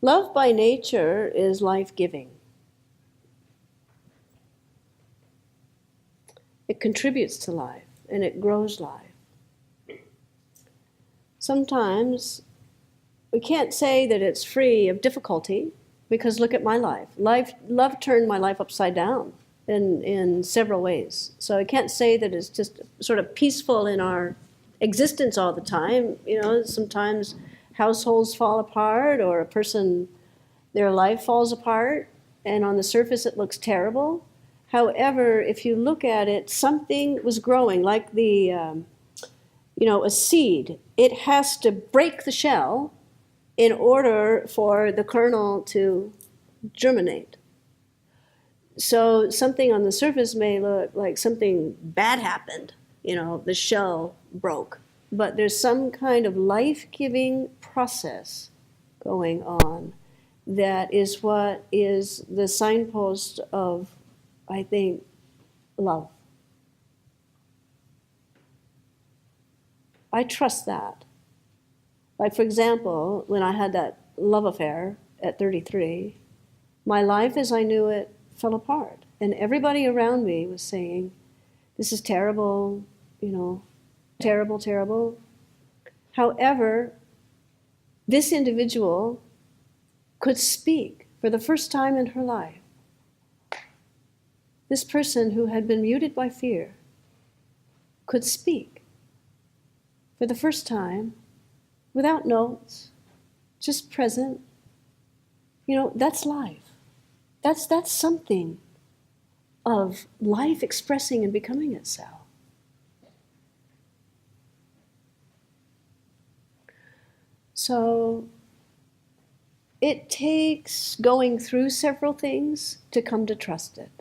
Love by nature is life-giving. It contributes to life, and it grows life. Sometimes we can't say that it's free of difficulty, because look at my life. Love turned my life upside down in several ways. So I can't say that it's just sort of peaceful in our existence all the time. You know, sometimes households fall apart, or a person, their life falls apart, and on the surface it looks terrible. However, if you look at it, something was growing, like a seed. It has to break the shell in order for the kernel to germinate. So something on the surface may look like something bad happened, the shell broke. But there's some kind of life-giving process going on that is what is the signpost of, I think, love. I trust that. Like, for example, when I had that love affair at 33, my life as I knew it fell apart. And everybody around me was saying, this is terrible, terrible, terrible. However, this individual could speak for the first time in her life. This person who had been muted by fear could speak for the first time without notes, just present. That's life. That's something of life expressing and becoming itself. So it takes going through several things to come to trust it.